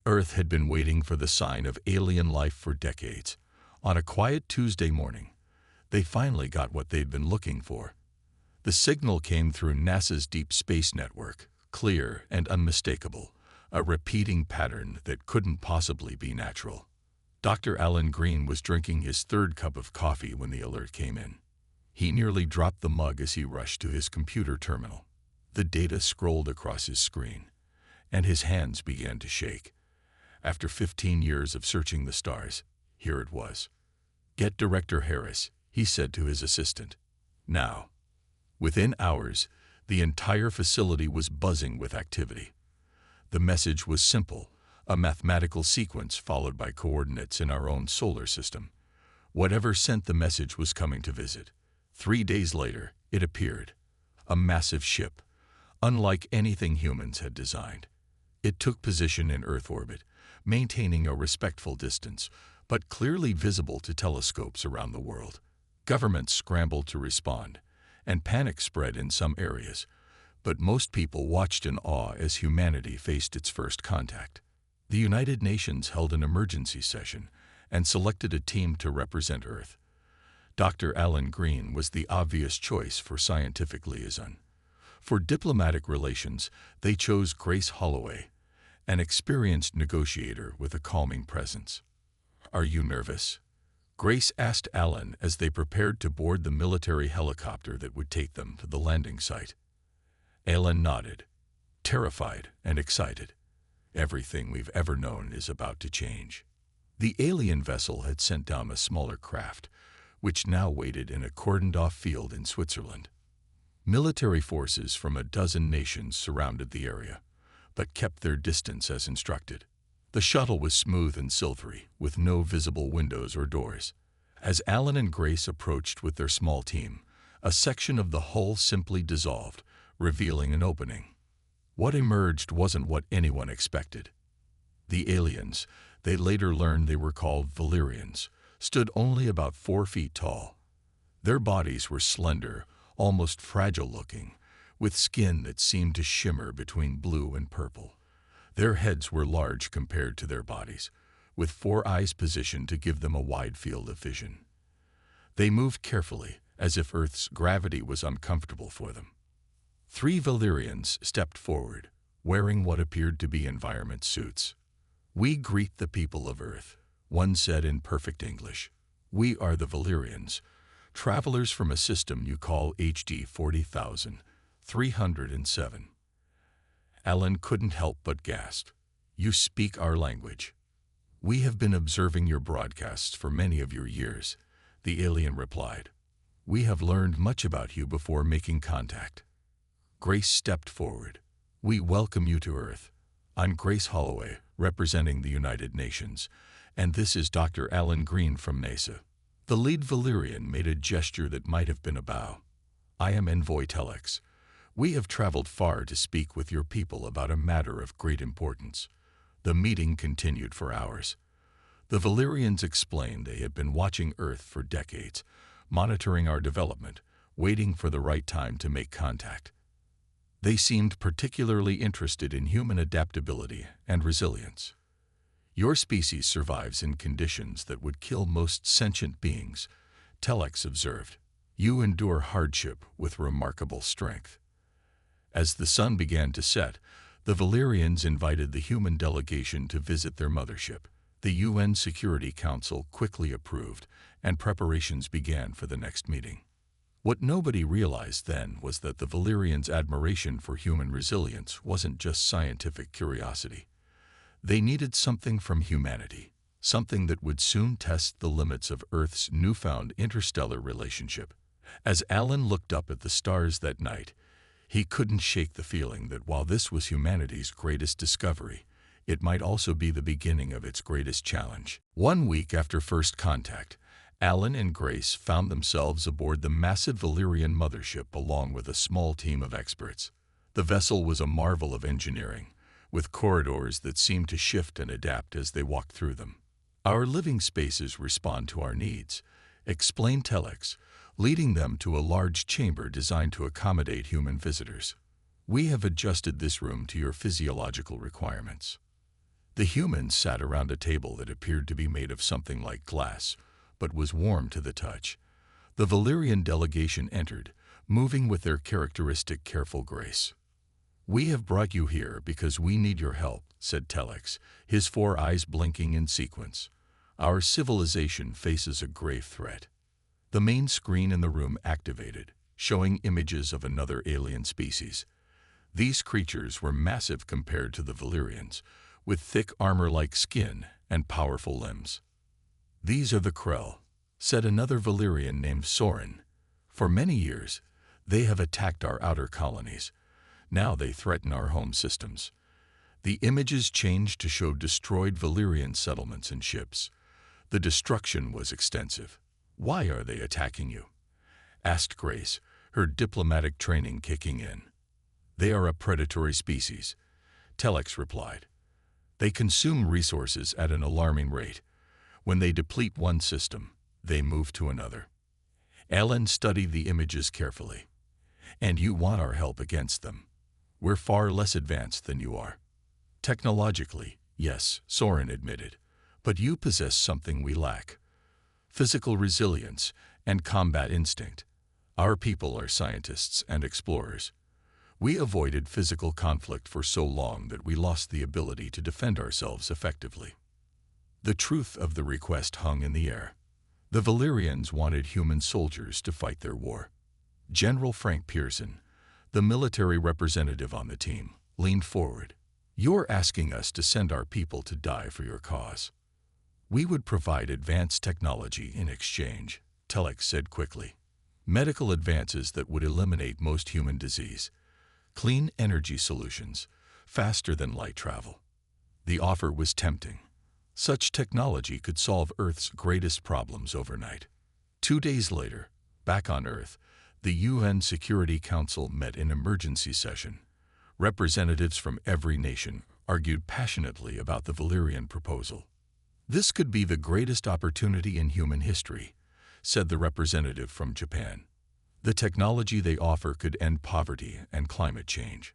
Earth had been waiting for the sign of alien life for decades. On a quiet Tuesday morning, they finally got what they'd been looking for. The signal came through NASA's Deep Space Network, clear and unmistakable, a repeating pattern that couldn't possibly be natural. Dr. Alan Green was drinking his third cup of coffee when the alert came in. He nearly dropped the mug as he rushed to his computer terminal. The data scrolled across his screen, and his hands began to shake. After 15 years of searching the stars, here it was. "Get Director Harris," he said to his assistant. "Now." Within hours, the entire facility was buzzing with activity. The message was simple, a mathematical sequence followed by coordinates in our own solar system. Whatever sent the message was coming to visit. 3 days later, it appeared. A massive ship, unlike anything humans had designed. It took position in Earth orbit, maintaining a respectful distance, but clearly visible to telescopes around the world. Governments scrambled to respond, and panic spread in some areas, but most people watched in awe as humanity faced its first contact. The United Nations held an emergency session and selected a team to represent Earth. Dr. Alan Green was the obvious choice for scientific liaison. For diplomatic relations, they chose Grace Holloway, an experienced negotiator with a calming presence. "Are you nervous?" Grace asked Alan as they prepared to board the military helicopter that would take them to the landing site. Alan nodded, terrified and excited. Everything we've ever known is about to change. The alien vessel had sent down a smaller craft, which now waited in a cordoned-off field in Switzerland. Military forces from a dozen nations surrounded the area, but kept their distance as instructed. The shuttle was smooth and silvery, with no visible windows or doors. As Alan and Grace approached with their small team, a section of the hull simply dissolved, revealing an opening. What emerged wasn't what anyone expected. The aliens, they later learned they were called Valyrians, stood only about 4 feet tall. Their bodies were slender, almost fragile-looking, with skin that seemed to shimmer between blue and purple. Their heads were large compared to their bodies, with 4 eyes positioned to give them a wide field of vision. They moved carefully, as if Earth's gravity was uncomfortable for them. 3 Valyrians stepped forward, wearing what appeared to be environment suits. "We greet the people of Earth," one said in perfect English. "We are the Valyrians, travelers from a system you call HD 40,307. Alan couldn't help but gasp. "You speak our language." "We have been observing your broadcasts for many of your years," the alien replied. "We have learned much about you before making contact." Grace stepped forward. "We welcome you to Earth. I'm Grace Holloway, representing the United Nations, and this is Dr. Alan Green from NASA." The lead Valyrian made a gesture that might have been a bow. "I am Envoy Telex. We have traveled far to speak with your people about a matter of great importance." The meeting continued for hours. The Valyrians explained they had been watching Earth for decades, monitoring our development, waiting for the right time to make contact. They seemed particularly interested in human adaptability and resilience. "Your species survives in conditions that would kill most sentient beings," Telex observed. "You endure hardship with remarkable strength." As the sun began to set, the Valyrians invited the human delegation to visit their mothership. The UN Security Council quickly approved, and preparations began for the next meeting. What nobody realized then was that the Valyrians' admiration for human resilience wasn't just scientific curiosity. They needed something from humanity, something that would soon test the limits of Earth's newfound interstellar relationship. As Alan looked up at the stars that night, he couldn't shake the feeling that while this was humanity's greatest discovery, it might also be the beginning of its greatest challenge. 1 week after first contact, Alan and Grace found themselves aboard the massive Valyrian mothership along with a small team of experts. The vessel was a marvel of engineering, with corridors that seemed to shift and adapt as they walked through them. "Our living spaces respond to our needs," explained Telex, leading them to a large chamber designed to accommodate human visitors. "We have adjusted this room to your physiological requirements." The humans sat around a table that appeared to be made of something like glass, but was warm to the touch. The Valyrian delegation entered, moving with their characteristic careful grace. "We have brought you here because we need your help," said Telex, his 4 eyes blinking in sequence. "Our civilization faces a grave threat." The main screen in the room activated, showing images of another alien species. These creatures were massive compared to the Valyrians, with thick armor-like skin and powerful limbs. "These are the Krell," said another Valyrian named Soren. "For many years, they have attacked our outer colonies. Now they threaten our home systems." The images changed to show destroyed Valyrian settlements and ships. The destruction was extensive. "Why are they attacking you?" asked Grace, her diplomatic training kicking in. "They are a predatory species," Telex replied. "They consume resources at an alarming rate. When they deplete one system, they move to another." Alan studied the images carefully. "And you want our help against them. We're far less advanced than you are." "Technologically, yes," Soren admitted. "But you possess something we lack: physical resilience and combat instinct. Our people are scientists and explorers. We avoided physical conflict for so long that we lost the ability to defend ourselves effectively." The truth of the request hung in the air. The Valyrians wanted human soldiers to fight their war. General Frank Pearson, the military representative on the team, leaned forward. "You're asking us to send our people to die for your cause." "We would provide advanced technology in exchange," Telex said quickly. "Medical advances that would eliminate most human disease. Clean energy solutions, faster than light travel." The offer was tempting. Such technology could solve Earth's greatest problems overnight. 2 days later, back on Earth, the UN Security Council met in emergency session. Representatives from every nation argued passionately about the Valyrian proposal. "This could be the greatest opportunity in human history," said the representative from Japan. "The technology they offer could end poverty and climate change.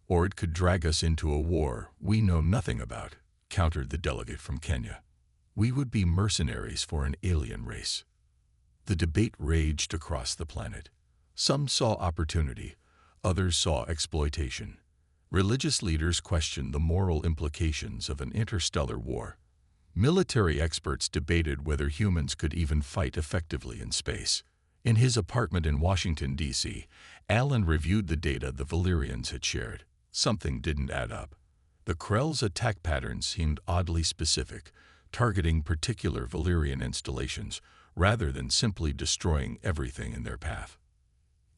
Or it could drag us into a war we know nothing about," countered the delegate from Kenya. "We would be mercenaries for an alien race." The debate raged across the planet. Some saw opportunity, others saw exploitation. Religious leaders questioned the moral implications of an interstellar war. Military experts debated whether humans could even fight effectively in space. In his apartment in Washington, D.C., Alan reviewed the data the Valyrians had shared. Something didn't add up. The Krell's attack patterns seemed oddly specific, targeting particular Valyrian installations rather than simply destroying everything in their path.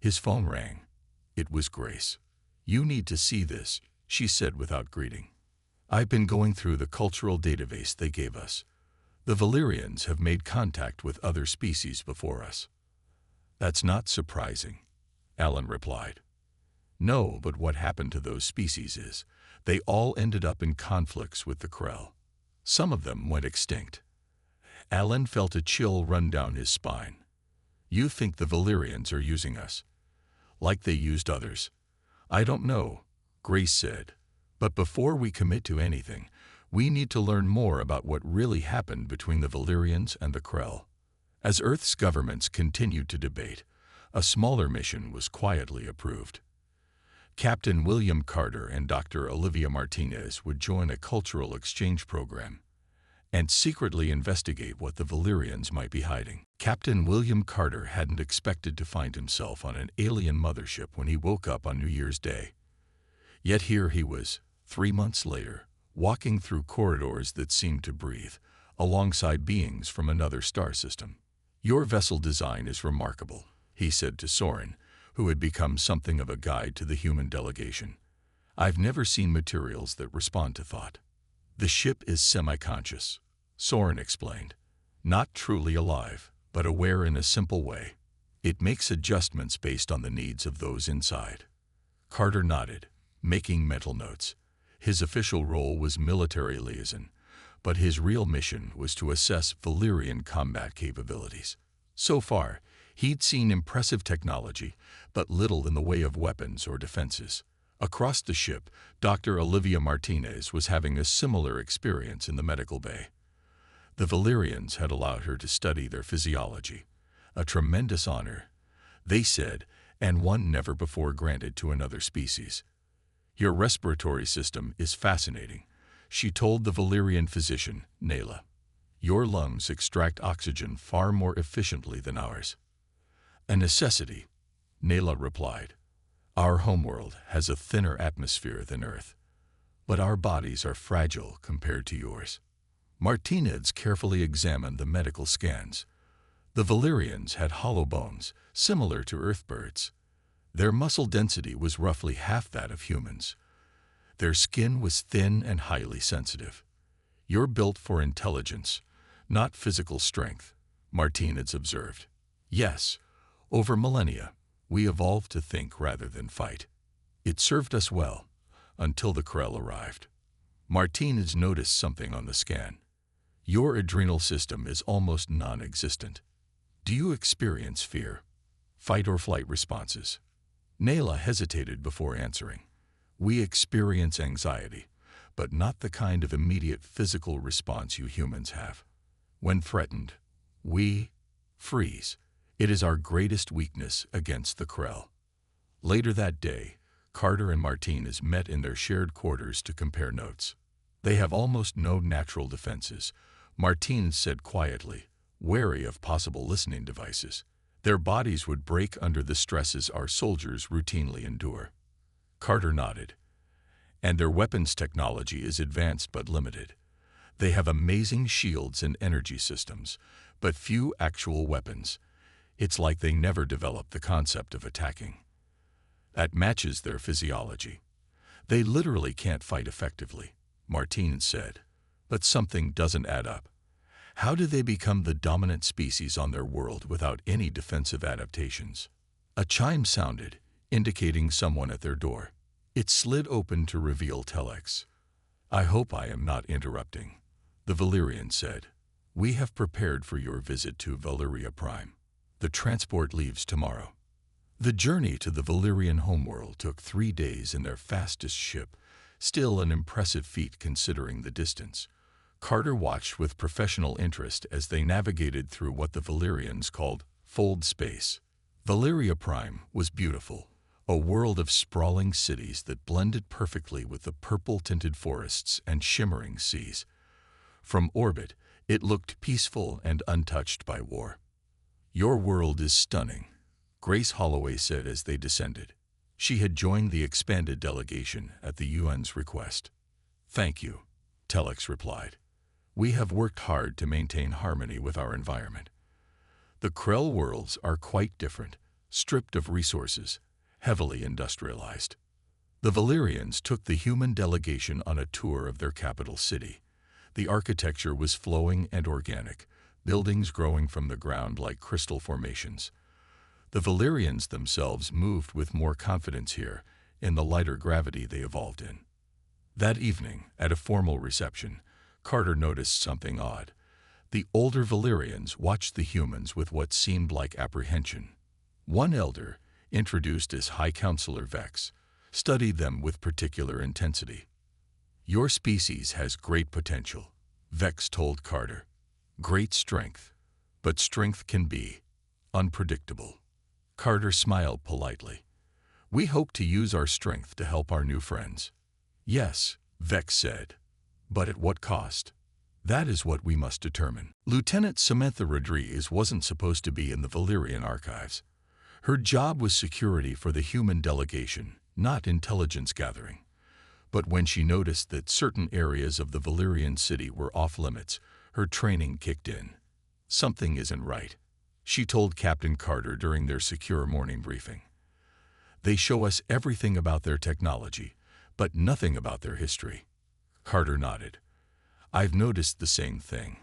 His phone rang. It was Grace. "You need to see this," she said without greeting. "I've been going through the cultural database they gave us. The Valyrians have made contact with other species before us." "That's not surprising," Alan replied. "No, but what happened to those species is, they all ended up in conflicts with the Krell. Some of them went extinct." Alan felt a chill run down his spine. "You think the Valyrians are using us? Like they used others?" "I don't know," Grace said. "But before we commit to anything, we need to learn more about what really happened between the Valyrians and the Krell." As Earth's governments continued to debate, a smaller mission was quietly approved. Captain William Carter and Dr. Olivia Martinez would join a cultural exchange program and secretly investigate what the Valyrians might be hiding. Captain William Carter hadn't expected to find himself on an alien mothership when he woke up on New Year's Day. Yet here he was, 3 months later, walking through corridors that seemed to breathe, alongside beings from another star system. "Your vessel design is remarkable," he said to Soren, who had become something of a guide to the human delegation. "I've never seen materials that respond to thought." "The ship is semi-conscious," Soren explained. "Not truly alive, but aware in a simple way. It makes adjustments based on the needs of those inside." Carter nodded, making mental notes. His official role was military liaison, but his real mission was to assess Valyrian combat capabilities. So far, he'd seen impressive technology, but little in the way of weapons or defenses. Across the ship, Dr. Olivia Martinez was having a similar experience in the medical bay. The Valyrians had allowed her to study their physiology, a tremendous honor, they said, and one never before granted to another species. Your respiratory system is fascinating, she told the Valyrian physician, Nayla. Your lungs extract oxygen far more efficiently than ours. A necessity, Nayla replied. Our homeworld has a thinner atmosphere than Earth, but our bodies are fragile compared to yours. Martinez carefully examined the medical scans. The Valyrians had hollow bones, similar to Earthbirds. Their muscle density was roughly half that of humans. Their skin was thin and highly sensitive. You're built for intelligence, not physical strength, Martinez observed. Yes, over millennia, we evolved to think rather than fight. It served us well, until the Krell arrived. Martinez noticed something on the scan. Your adrenal system is almost non-existent. Do you experience fear, fight or flight responses? Nayla hesitated before answering. We experience anxiety, but not the kind of immediate physical response you humans have. When threatened, we freeze. It is our greatest weakness against the Krell. Later that day, Carter and Martinez met in their shared quarters to compare notes. They have almost no natural defenses, Martinez said quietly, wary of possible listening devices. Their bodies would break under the stresses our soldiers routinely endure. Carter nodded. And their weapons technology is advanced but limited. They have amazing shields and energy systems, but few actual weapons. It's like they never developed the concept of attacking. That matches their physiology. They literally can't fight effectively, Martinez said. But something doesn't add up. How do they become the dominant species on their world without any defensive adaptations? A chime sounded, indicating someone at their door. It slid open to reveal Telex. I hope I am not interrupting, the Valyrian said. We have prepared for your visit to Valyria Prime. The transport leaves tomorrow. The journey to the Valyrian homeworld took 3 days in their fastest ship, still an impressive feat considering the distance. Carter watched with professional interest as they navigated through what the Valyrians called fold space. Valyria Prime was beautiful, a world of sprawling cities that blended perfectly with the purple-tinted forests and shimmering seas. From orbit, it looked peaceful and untouched by war. Your world is stunning, Grace Holloway said as they descended. She had joined the expanded delegation at the UN's request. Thank you, Telex replied. We have worked hard to maintain harmony with our environment. The Krell worlds are quite different, stripped of resources, heavily industrialized. The Valyrians took the human delegation on a tour of their capital city. The architecture was flowing and organic, buildings growing from the ground like crystal formations. The Valyrians themselves moved with more confidence here, in the lighter gravity they evolved in. That evening, at a formal reception, Carter noticed something odd. The older Valyrians watched the humans with what seemed like apprehension. One elder, introduced as High Counselor Vex, studied them with particular intensity. Your species has great potential, Vex told Carter. Great strength, but strength can be unpredictable. Carter smiled politely. We hope to use our strength to help our new friends. Yes, Vex said. But at what cost? That is what we must determine. Lieutenant Samantha Rodriguez wasn't supposed to be in the Valyrian archives. Her job was security for the human delegation, not intelligence gathering. But when she noticed that certain areas of the Valyrian city were off-limits, her training kicked in. Something isn't right, she told Captain Carter during their secure morning briefing. They show us everything about their technology, but nothing about their history. Carter nodded. I've noticed the same thing.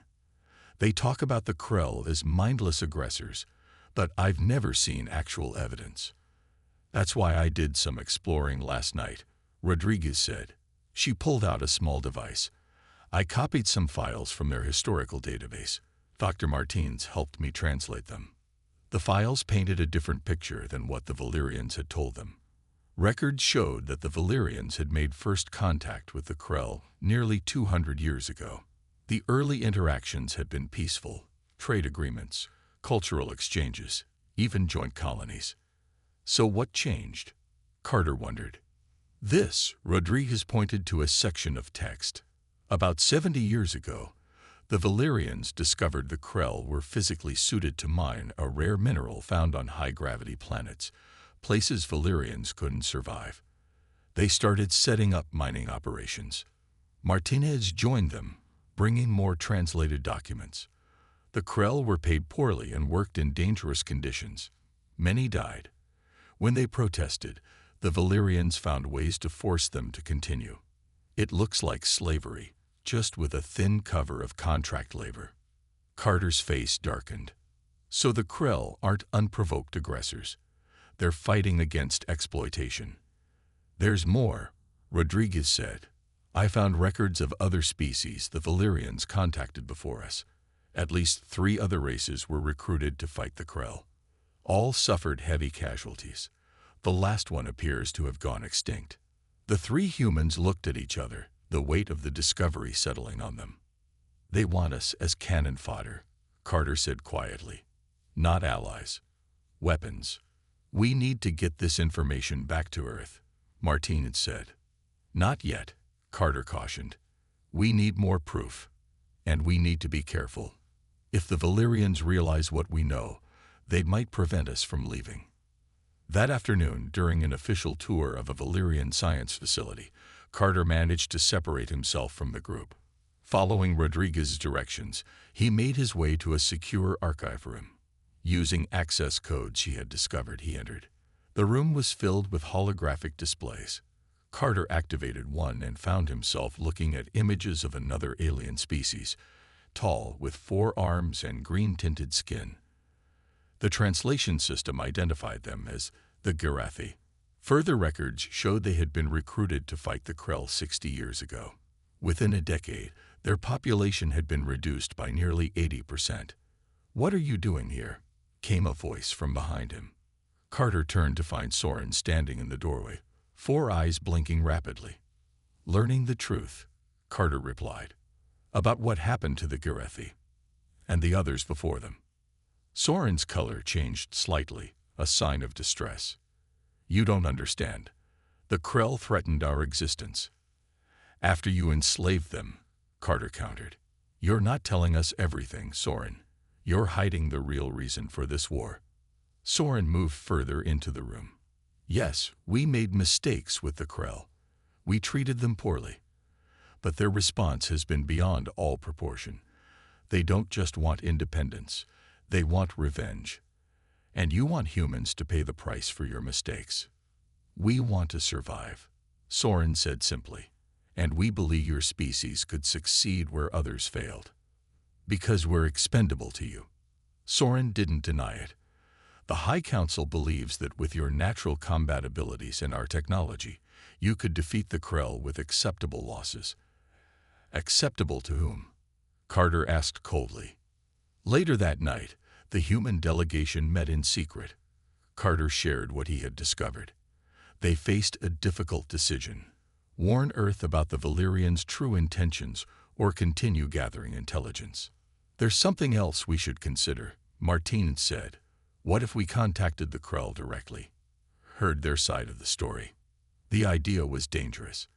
They talk about the Krell as mindless aggressors, but I've never seen actual evidence. That's why I did some exploring last night, Rodriguez said. She pulled out a small device. I copied some files from their historical database. Dr. Martinez helped me translate them. The files painted a different picture than what the Valyrians had told them. Records showed that the Valyrians had made first contact with the Krell nearly 200 years ago. The early interactions had been peaceful, trade agreements, cultural exchanges, even joint colonies. So what changed? Carter wondered. Rodriguez pointed to a section of text. About 70 years ago, the Valyrians discovered the Krell were physically suited to mine a rare mineral found on high-gravity planets, places Valyrians couldn't survive. They started setting up mining operations. Martinez joined them, bringing more translated documents. The Krell were paid poorly and worked in dangerous conditions. Many died. When they protested, the Valyrians found ways to force them to continue. It looks like slavery, just with a thin cover of contract labor. Carter's face darkened. So the Krell aren't unprovoked aggressors. They're fighting against exploitation. There's more, Rodriguez said. I found records of other species the Valyrians contacted before us. At least 3 other races were recruited to fight the Krell. All suffered heavy casualties. The last one appears to have gone extinct. The 3 humans looked at each other, the weight of the discovery settling on them. They want us as cannon fodder, Carter said quietly. Not allies. Weapons. We need to get this information back to Earth, Martinez said. Not yet, Carter cautioned. We need more proof. And we need to be careful. If the Valyrians realize what we know, they might prevent us from leaving. That afternoon, during an official tour of a Valyrian science facility, Carter managed to separate himself from the group. Following Rodriguez's directions, he made his way to a secure archive room. Using access codes he had discovered, he entered. The room was filled with holographic displays. Carter activated one and found himself looking at images of another alien species, tall, with 4 arms and green-tinted skin. The translation system identified them as the Girathi. Further records showed they had been recruited to fight the Krell 60 years ago. Within a decade, their population had been reduced by nearly 80%. "What are you doing here?" came a voice from behind him. Carter turned to find Soren standing in the doorway, 4 eyes blinking rapidly. "Learning the truth," Carter replied, "about what happened to the Girathi and the others before them." Soren's color changed slightly, a sign of distress. "You don't understand. The Krell threatened our existence. After you enslaved them," Carter countered. "You're not telling us everything, Soren. You're hiding the real reason for this war." Soren moved further into the room. "Yes, we made mistakes with the Krell. We treated them poorly. But their response has been beyond all proportion. They don't just want independence. They want revenge. And you want humans to pay the price for your mistakes. We want to survive," Soren said simply. "And we believe your species could succeed where others failed. Because we're expendable to you." Soren didn't deny it. "The High Council believes that with your natural combat abilities and our technology, you could defeat the Krell with acceptable losses." "Acceptable to whom?" Carter asked coldly. Later that night, the human delegation met in secret. Carter shared what he had discovered. They faced a difficult decision: warn Earth about the Valyrians' true intentions or continue gathering intelligence. "There's something else we should consider," Martinez said. "What if we contacted the Krell directly? Heard their side of the story?" The idea was dangerous.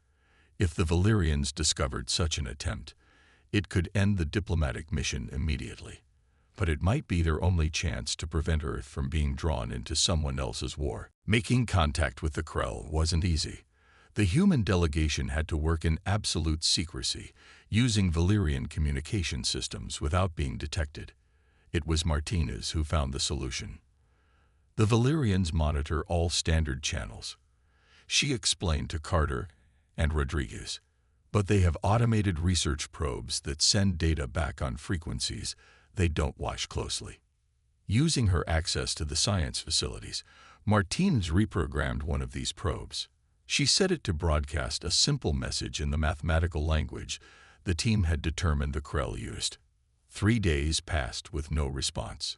If the Valyrians discovered such an attempt, it could end the diplomatic mission immediately. But it might be their only chance to prevent Earth from being drawn into someone else's war. Making contact with the Krell wasn't easy. The human delegation had to work in absolute secrecy, using Valyrian communication systems without being detected. It was Martinez who found the solution. "The Valyrians monitor all standard channels," she explained to Carter and Rodriguez. "But they have automated research probes that send data back on frequencies they don't watch closely." Using her access to the science facilities, Martinez reprogrammed one of these probes. She set it to broadcast a simple message in the mathematical language the team had determined the Krell used. 3 days passed with no response.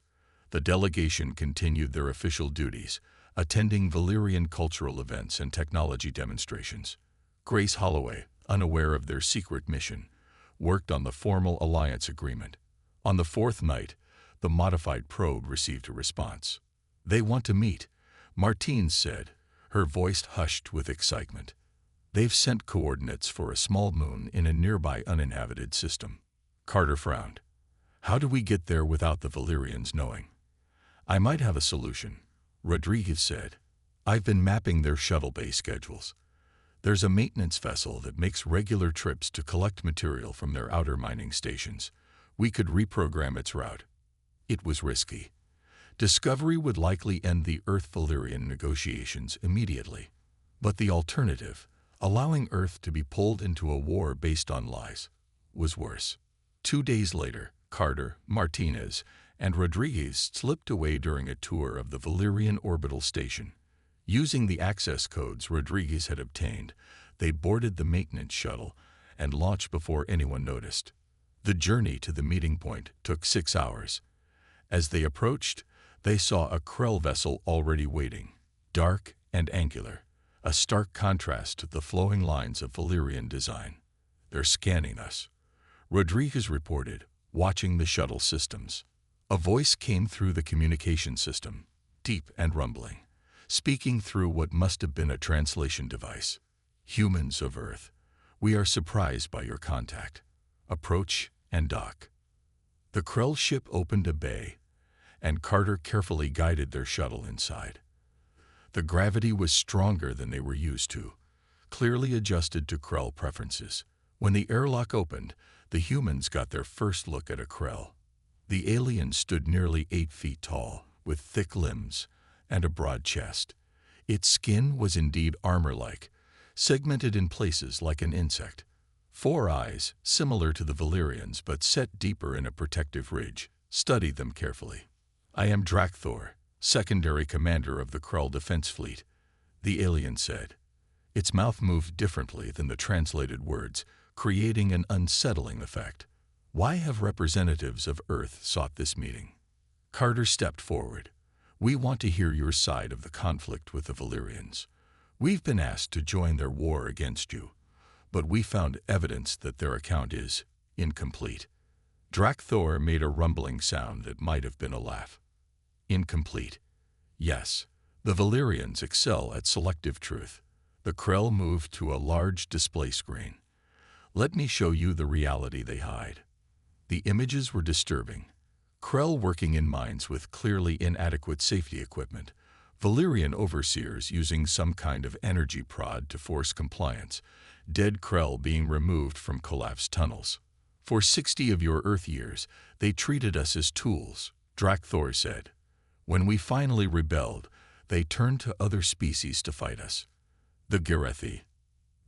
The delegation continued their official duties, attending Valyrian cultural events and technology demonstrations. Grace Holloway, unaware of their secret mission, worked on the formal alliance agreement. On the fourth night, the modified probe received a response. "They want to meet," Martine said, her voice hushed with excitement. "They've sent coordinates for a small moon in a nearby uninhabited system." Carter frowned. "How do we get there without the Valyrians knowing?" "I might have a solution," Rodriguez said. "I've been mapping their shuttle bay schedules. There's a maintenance vessel that makes regular trips to collect material from their outer mining stations. We could reprogram its route." It was risky. Discovery would likely end the Earth-Valyrian negotiations immediately. But the alternative, allowing Earth to be pulled into a war based on lies, was worse. 2 days later, Carter, Martinez, and Rodriguez slipped away during a tour of the Valyrian orbital station. Using the access codes Rodriguez had obtained, they boarded the maintenance shuttle and launched before anyone noticed. The journey to the meeting point took 6 hours. As they approached, they saw a Krell vessel already waiting, dark and angular, a stark contrast to the flowing lines of Valyrian design. "They're scanning us," Rodriguez reported, watching the shuttle systems. A voice came through the communication system, deep and rumbling, speaking through what must have been a translation device. "Humans of Earth, we are surprised by your contact. Approach and dock." The Krell ship opened a bay, and Carter carefully guided their shuttle inside. The gravity was stronger than they were used to, clearly adjusted to Krell preferences. When the airlock opened, the humans got their first look at a Krell. The alien stood nearly 8 feet tall, with thick limbs and a broad chest. Its skin was indeed armor-like, segmented in places like an insect. 4 eyes, similar to the Valyrians but set deeper in a protective ridge, studied them carefully. "I am Drakthor, secondary commander of the Krell defense fleet," the alien said. Its mouth moved differently than the translated words, creating an unsettling effect. "Why have representatives of Earth sought this meeting?" Carter stepped forward. "We want to hear your side of the conflict with the Valyrians. We've been asked to join their war against you, but we found evidence that their account is incomplete." Drakthor made a rumbling sound that might have been a laugh. "Incomplete. Yes, the Valyrians excel at selective truth." The Krell moved to a large display screen. "Let me show you the reality they hide." The images were disturbing. Krell working in mines with clearly inadequate safety equipment, Valyrian overseers using some kind of energy prod to force compliance, dead Krell being removed from collapsed tunnels. "For 60 of your Earth years, they treated us as tools," Drakthor said. "When we finally rebelled, they turned to other species to fight us. The Gerethi,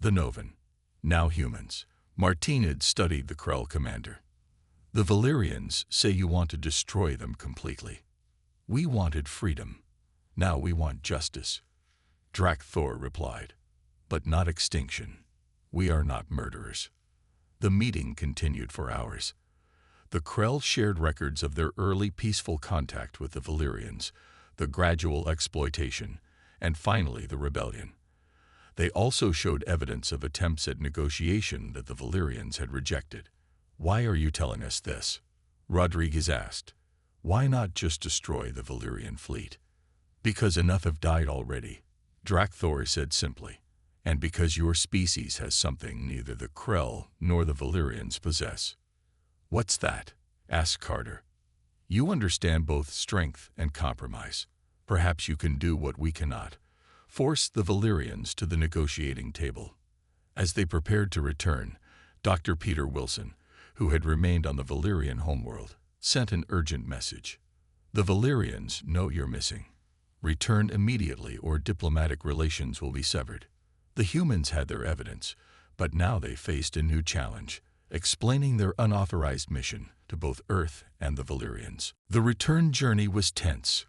the Novan, now humans." Martinez studied the Krell commander. "The Valyrians say you want to destroy them completely. We wanted freedom. Now we want justice," Drakthor replied. "But not extinction. We are not murderers." The meeting continued for hours. The Krell shared records of their early peaceful contact with the Valyrians, the gradual exploitation, and finally the rebellion. They also showed evidence of attempts at negotiation that the Valyrians had rejected. "Why are you telling us this?" Rodriguez asked. "Why not just destroy the Valyrian fleet?" "Because enough have died already," Drakthor said simply, "and because your species has something neither the Krell nor the Valyrians possess." "What's that?" asked Carter. "You understand both strength and compromise. Perhaps you can do what we cannot. Force the Valyrians to the negotiating table." As they prepared to return, Dr. Peter Wilson, who had remained on the Valyrian homeworld, sent an urgent message. "The Valyrians know you're missing. Return immediately or diplomatic relations will be severed." The humans had their evidence, but now they faced a new challenge, explaining their unauthorized mission to both Earth and the Valyrians. The return journey was tense.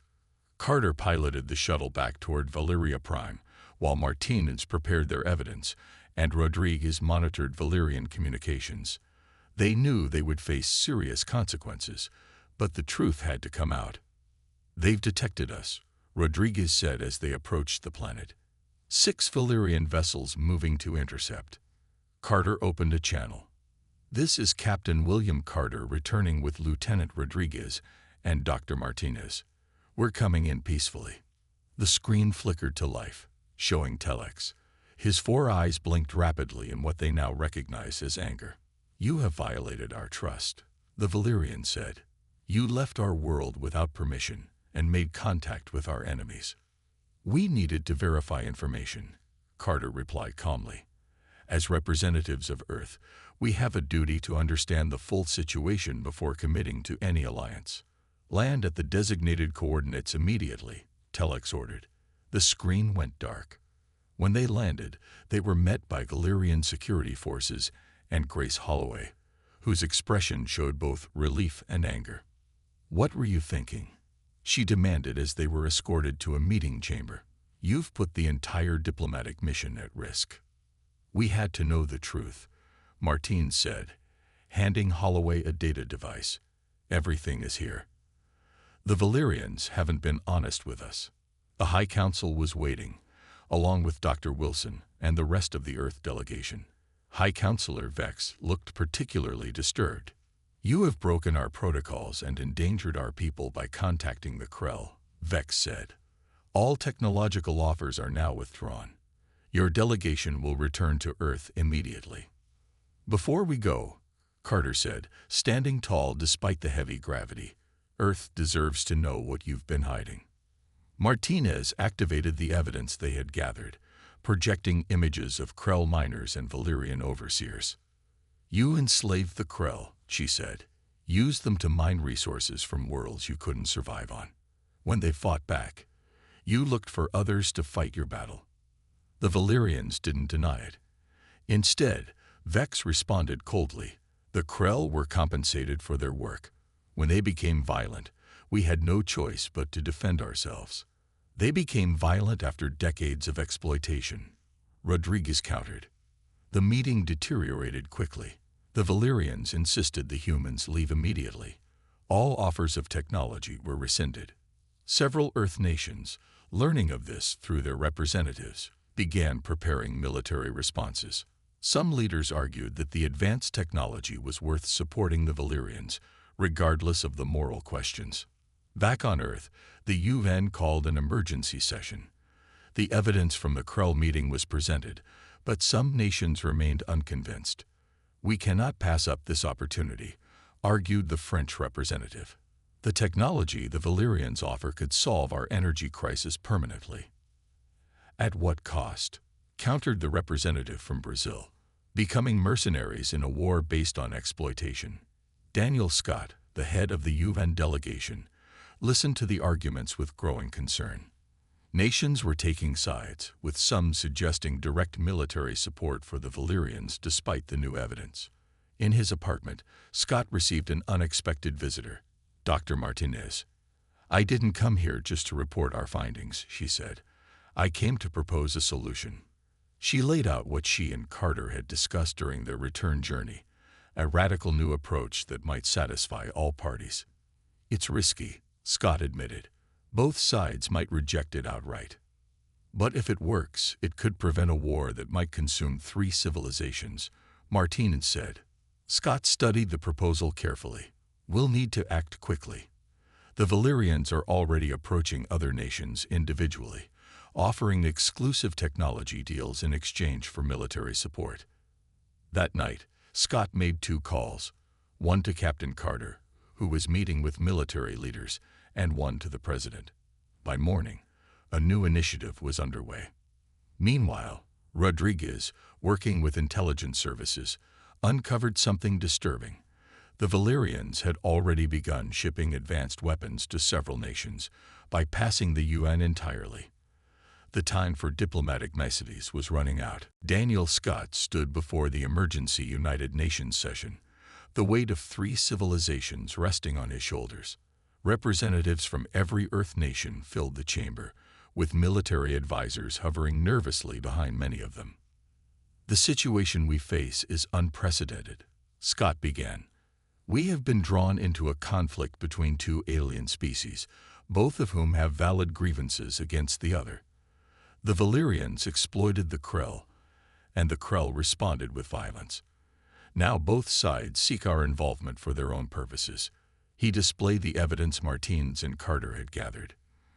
Carter piloted the shuttle back toward Valyria Prime, while Martinez prepared their evidence, and Rodriguez monitored Valyrian communications. They knew they would face serious consequences, but the truth had to come out. "They've detected us," Rodriguez said as they approached the planet. 6 Valyrian vessels moving to intercept. Carter opened a channel. This is Captain William Carter returning with Lieutenant Rodriguez and Dr. Martinez. We're coming in peacefully. The screen flickered to life, showing Telex. His 4 eyes blinked rapidly in what they now recognize as anger. You have violated our trust, the Valyrian said. You left our world without permission and made contact with our enemies. We needed to verify information, Carter replied calmly. As representatives of Earth, we have a duty to understand the full situation before committing to any alliance. Land at the designated coordinates immediately, Telex ordered. The screen went dark. When they landed, they were met by Galerian security forces and Grace Holloway, whose expression showed both relief and anger. What were you thinking? She demanded as they were escorted to a meeting chamber. You've put the entire diplomatic mission at risk. We had to know the truth, Martine said, handing Holloway a data device. Everything is here. The Valyrians haven't been honest with us. The High Council was waiting, along with Dr. Wilson and the rest of the Earth delegation. High Counselor Vex looked particularly disturbed. You have broken our protocols and endangered our people by contacting the Krell, Vex said. All technological offers are now withdrawn. Your delegation will return to Earth immediately. Before we go, Carter said, standing tall despite the heavy gravity, Earth deserves to know what you've been hiding. Martinez activated the evidence they had gathered, projecting images of Krell miners and Valyrian overseers. You enslaved the Krell, she said. Used them to mine resources from worlds you couldn't survive on. When they fought back, you looked for others to fight your battle. The Valyrians didn't deny it. Instead, Vex responded coldly. The Krell were compensated for their work. When they became violent, we had no choice but to defend ourselves. They became violent after decades of exploitation, Rodriguez countered. The meeting deteriorated quickly. The Valyrians insisted the humans leave immediately. All offers of technology were rescinded. Several Earth nations, learning of this through their representatives, began preparing military responses. Some leaders argued that the advanced technology was worth supporting the Valyrians, regardless of the moral questions. Back on Earth, the UN called an emergency session. The evidence from the Krell meeting was presented, but some nations remained unconvinced. We cannot pass up this opportunity, argued the French representative. The technology the Valyrians offer could solve our energy crisis permanently. At what cost? Countered the representative from Brazil. Becoming mercenaries in a war based on exploitation. Daniel Scott, the head of the UN delegation, listened to the arguments with growing concern. Nations were taking sides, with some suggesting direct military support for the Valyrians despite the new evidence. In his apartment, Scott received an unexpected visitor, Dr. Martinez. I didn't come here just to report our findings, she said. I came to propose a solution. She laid out what she and Carter had discussed during their return journey, a radical new approach that might satisfy all parties. It's risky, Scott admitted. Both sides might reject it outright. But if it works, it could prevent a war that might consume 3 civilizations, Martinez said. Scott studied the proposal carefully. We'll need to act quickly. The Valyrians are already approaching other nations individually, offering exclusive technology deals in exchange for military support. That night, Scott made 2 calls, one to Captain Carter, who was meeting with military leaders, and one to the president. By morning, a new initiative was underway. Meanwhile, Rodriguez, working with intelligence services, uncovered something disturbing. The Valyrians had already begun shipping advanced weapons to several nations, bypassing the UN entirely. The time for diplomatic niceties was running out. Daniel Scott stood before the emergency United Nations session, the weight of 3 civilizations resting on his shoulders. Representatives from every Earth nation filled the chamber, with military advisors hovering nervously behind many of them. The situation we face is unprecedented, Scott began. We have been drawn into a conflict between 2 alien species, both of whom have valid grievances against the other. The Valyrians exploited the Krell, and the Krell responded with violence. Now both sides seek our involvement for their own purposes. He displayed the evidence Martins and Carter had gathered.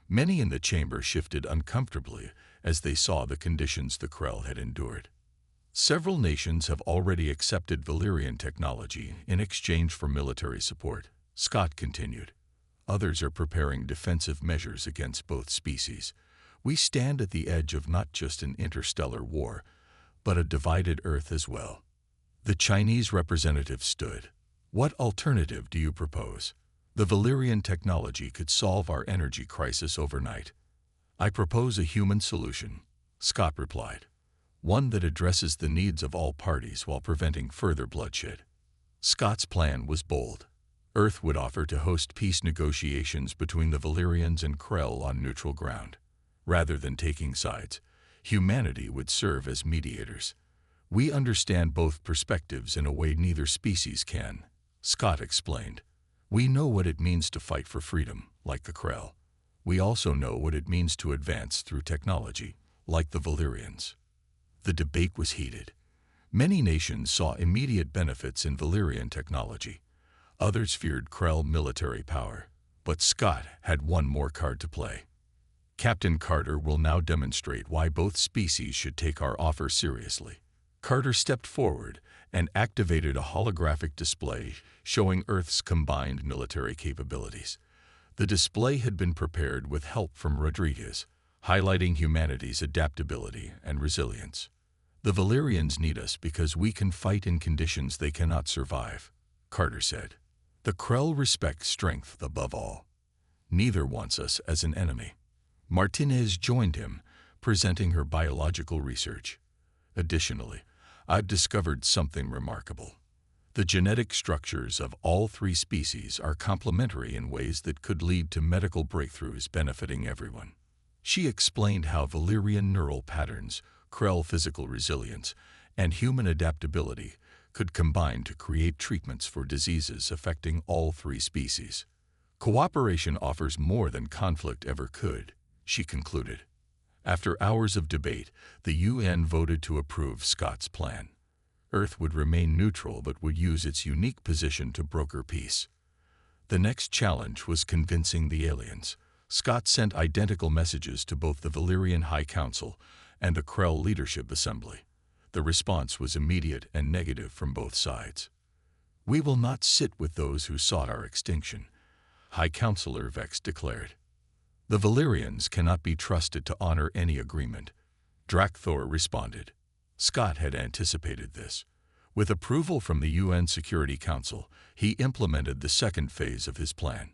Many in the chamber shifted uncomfortably as they saw the conditions the Krell had endured. Several nations have already accepted Valyrian technology in exchange for military support, Scott continued. Others are preparing defensive measures against both species. We stand at the edge of not just an interstellar war, but a divided Earth as well. The Chinese representative stood. What alternative do you propose? The Valyrian technology could solve our energy crisis overnight. I propose a human solution, Scott replied. One that addresses the needs of all parties while preventing further bloodshed. Scott's plan was bold. Earth would offer to host peace negotiations between the Valyrians and Krell on neutral ground. Rather than taking sides, humanity would serve as mediators. We understand both perspectives in a way neither species can, Scott explained. We know what it means to fight for freedom, like the Krell. We also know what it means to advance through technology, like the Valyrians. The debate was heated. Many nations saw immediate benefits in Valyrian technology. Others feared Krell military power. But Scott had one more card to play. Captain Carter will now demonstrate why both species should take our offer seriously. Carter stepped forward and activated a holographic display showing Earth's combined military capabilities. The display had been prepared with help from Rodriguez, highlighting humanity's adaptability and resilience. The Valyrians need us because we can fight in conditions they cannot survive, Carter said. The Krell respect strength above all. Neither wants us as an enemy. Martinez joined him, presenting her biological research. Additionally, I've discovered something remarkable. The genetic structures of all three species are complementary in ways that could lead to medical breakthroughs benefiting everyone. She explained how Valyrian neural patterns, Krell physical resilience, and human adaptability could combine to create treatments for diseases affecting all three species. Cooperation offers more than conflict ever could, she concluded. After hours of debate, the UN voted to approve Scott's plan. Earth would remain neutral but would use its unique position to broker peace. The next challenge was convincing the aliens. Scott sent identical messages to both the Valyrian High Council and the Krell Leadership Assembly. The response was immediate and negative from both sides. We will not sit with those who sought our extinction, High Counselor Vex declared. The Valyrians cannot be trusted to honor any agreement, Drakthor responded. Scott had anticipated this. With approval from the UN Security Council, he implemented the second phase of his plan.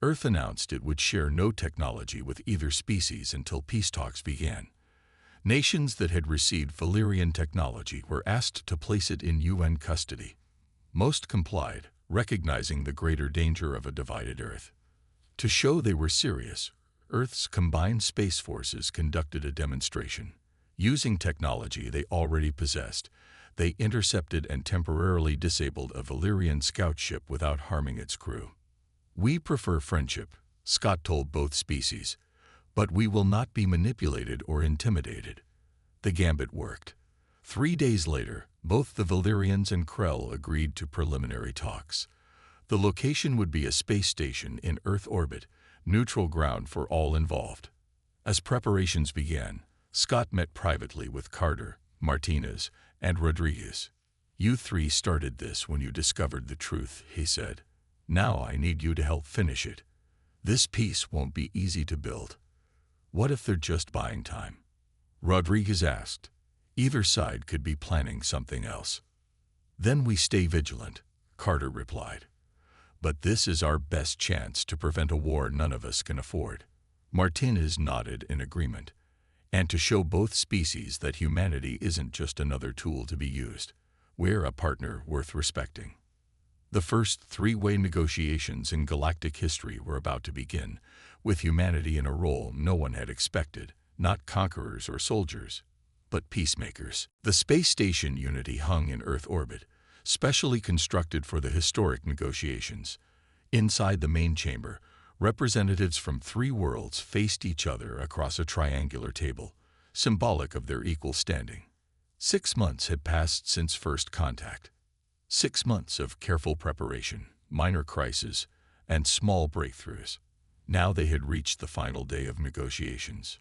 Earth announced it would share no technology with either species until peace talks began. Nations that had received Valyrian technology were asked to place it in UN custody. Most complied, recognizing the greater danger of a divided Earth. To show they were serious, Earth's combined space forces conducted a demonstration. Using technology they already possessed, they intercepted and temporarily disabled a Valyrian scout ship without harming its crew. We prefer friendship, Scott told both species, but we will not be manipulated or intimidated. The gambit worked. 3 days later, both the Valyrians and Krell agreed to preliminary talks. The location would be a space station in Earth orbit, neutral ground for all involved. As preparations began, Scott met privately with Carter, Martinez, and Rodriguez. You three started this when you discovered the truth, he said. Now I need you to help finish it. This peace won't be easy to build. What if they're just buying time? Rodriguez asked. Either side could be planning something else. Then we stay vigilant, Carter replied. But this is our best chance to prevent a war none of us can afford. Martinez nodded in agreement. And to show both species that humanity isn't just another tool to be used. We're a partner worth respecting. The first three-way negotiations in galactic history were about to begin, with humanity in a role no one had expected, not conquerors or soldiers, but peacemakers. The space station Unity hung in Earth orbit, specially constructed for the historic negotiations. Inside the main chamber, Representatives from 3 worlds faced each other across a triangular table, symbolic of their equal standing. 6 months had passed since first contact. 6 months of careful preparation, minor crises, and small breakthroughs. Now they had reached the final day of negotiations.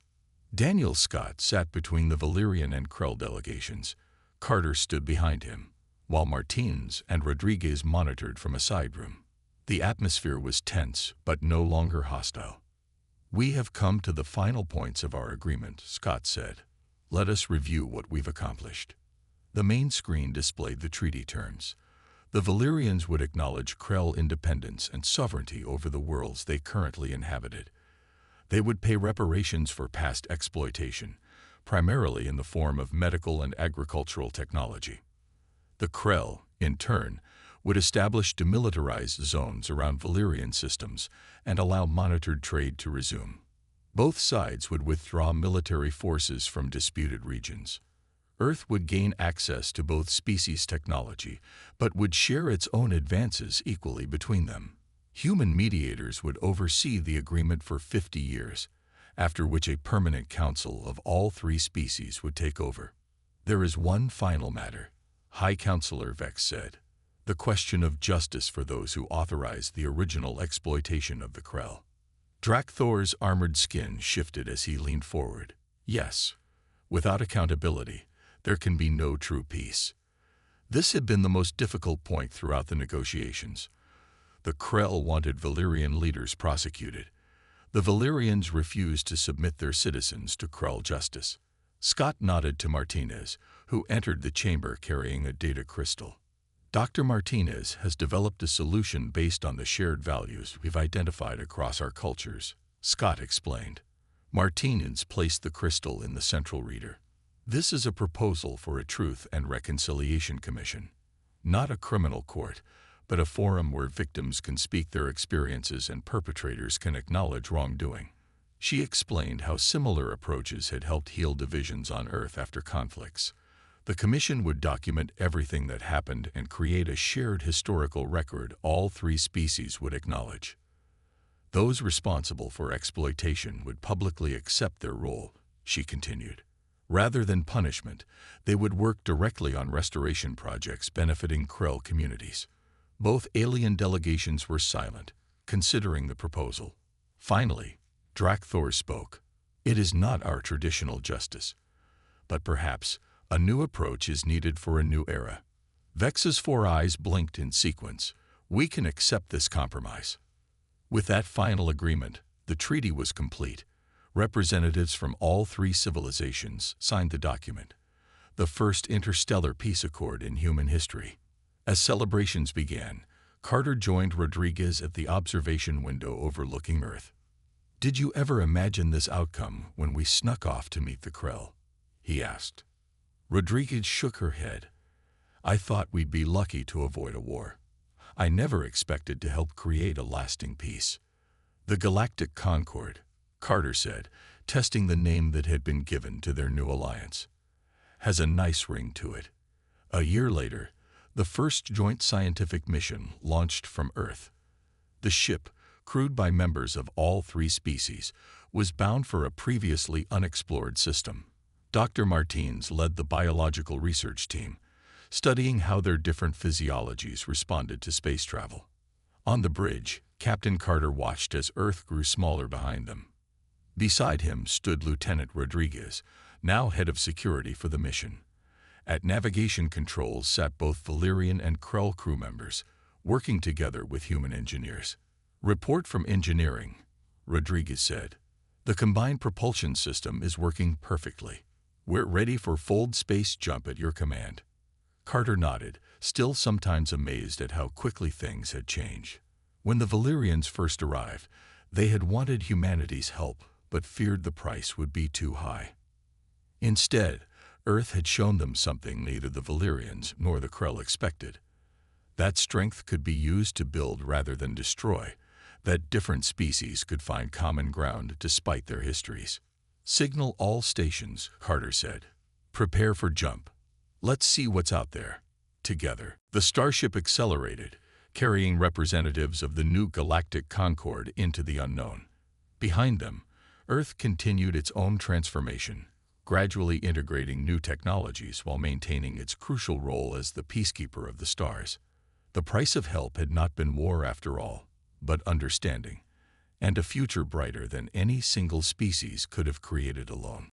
Daniel Scott sat between the Valyrian and Krell delegations. Carter stood behind him, while Martins and Rodriguez monitored from a side room. The atmosphere was tense, but no longer hostile. "We have come to the final points of our agreement," Scott said. "Let us review what we've accomplished." The main screen displayed the treaty terms. The Valyrians would acknowledge Krell independence and sovereignty over the worlds they currently inhabited. They would pay reparations for past exploitation, primarily in the form of medical and agricultural technology. The Krell, in turn, would establish demilitarized zones around Valyrian systems and allow monitored trade to resume. Both sides would withdraw military forces from disputed regions. Earth would gain access to both species' technology, but would share its own advances equally between them. Human mediators would oversee the agreement for 50 years, after which a permanent council of all 3 species would take over. "There is one final matter," High Counselor Vex said. "The question of justice for those who authorized the original exploitation of the Krell." Drakthor's armored skin shifted as he leaned forward. "Yes, without accountability, there can be no true peace." This had been the most difficult point throughout the negotiations. The Krell wanted Valyrian leaders prosecuted. The Valyrians refused to submit their citizens to Krell justice. Scott nodded to Martinez, who entered the chamber carrying a data crystal. "Dr. Martinez has developed a solution based on the shared values we've identified across our cultures," Scott explained. Martinez placed the crystal in the central reader. "This is a proposal for a Truth and Reconciliation Commission. Not a criminal court, but a forum where victims can speak their experiences and perpetrators can acknowledge wrongdoing." She explained how similar approaches had helped heal divisions on Earth after conflicts. The commission would document everything that happened and create a shared historical record all 3 species would acknowledge. Those responsible for exploitation would publicly accept their role, she continued. Rather than punishment, they would work directly on restoration projects benefiting Krell communities. Both alien delegations were silent, considering the proposal. Finally, Drakthor spoke. "It is not our traditional justice, but perhaps a new approach is needed for a new era." Vex's 4 eyes blinked in sequence. "We can accept this compromise." With that final agreement, the treaty was complete. Representatives from all 3 civilizations signed the document, the first interstellar peace accord in human history. As celebrations began, Carter joined Rodriguez at the observation window overlooking Earth. "Did you ever imagine this outcome when we snuck off to meet the Krell?" he asked. Rodriguez shook her head. "I thought we'd be lucky to avoid a war. I never expected to help create a lasting peace." "The Galactic Concord," Carter said, testing the name that had been given to their new alliance, "has a nice ring to it." A year later, the first joint scientific mission launched from Earth. The ship, crewed by members of all 3 species, was bound for a previously unexplored system. Dr. Martins led the biological research team, studying how their different physiologies responded to space travel. On the bridge, Captain Carter watched as Earth grew smaller behind them. Beside him stood Lieutenant Rodriguez, now head of security for the mission. At navigation controls sat both Valyrian and Krell crew members, working together with human engineers. "Report from engineering," Rodriguez said. "The combined propulsion system is working perfectly. We're ready for fold space jump at your command." Carter nodded, still sometimes amazed at how quickly things had changed. When the Valyrians first arrived, they had wanted humanity's help, but feared the price would be too high. Instead, Earth had shown them something neither the Valyrians nor the Krell expected. That strength could be used to build rather than destroy, that different species could find common ground despite their histories. "Signal all stations," Carter said. "Prepare for jump. Let's see what's out there." Together, the starship accelerated, carrying representatives of the new galactic concord into the unknown. Behind them, Earth continued its own transformation, gradually integrating new technologies while maintaining its crucial role as the peacekeeper of the stars. The price of help had not been war after all, but understanding, and a future brighter than any single species could have created alone.